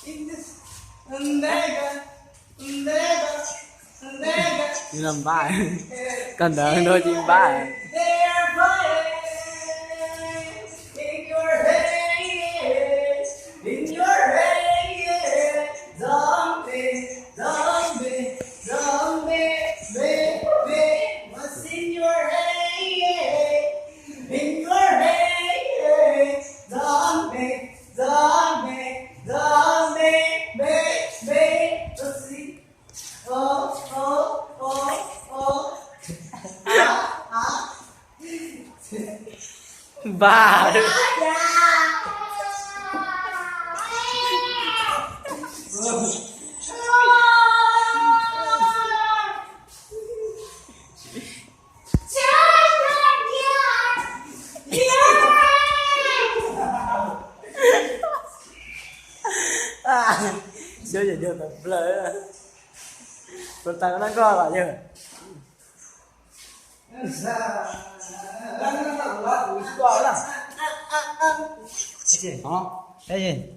Chim làm ba cần đợi đôi chim ba ba chưa giờ chưa tập lời con ta nó co lại chưa cái gì? Đó, cái gì?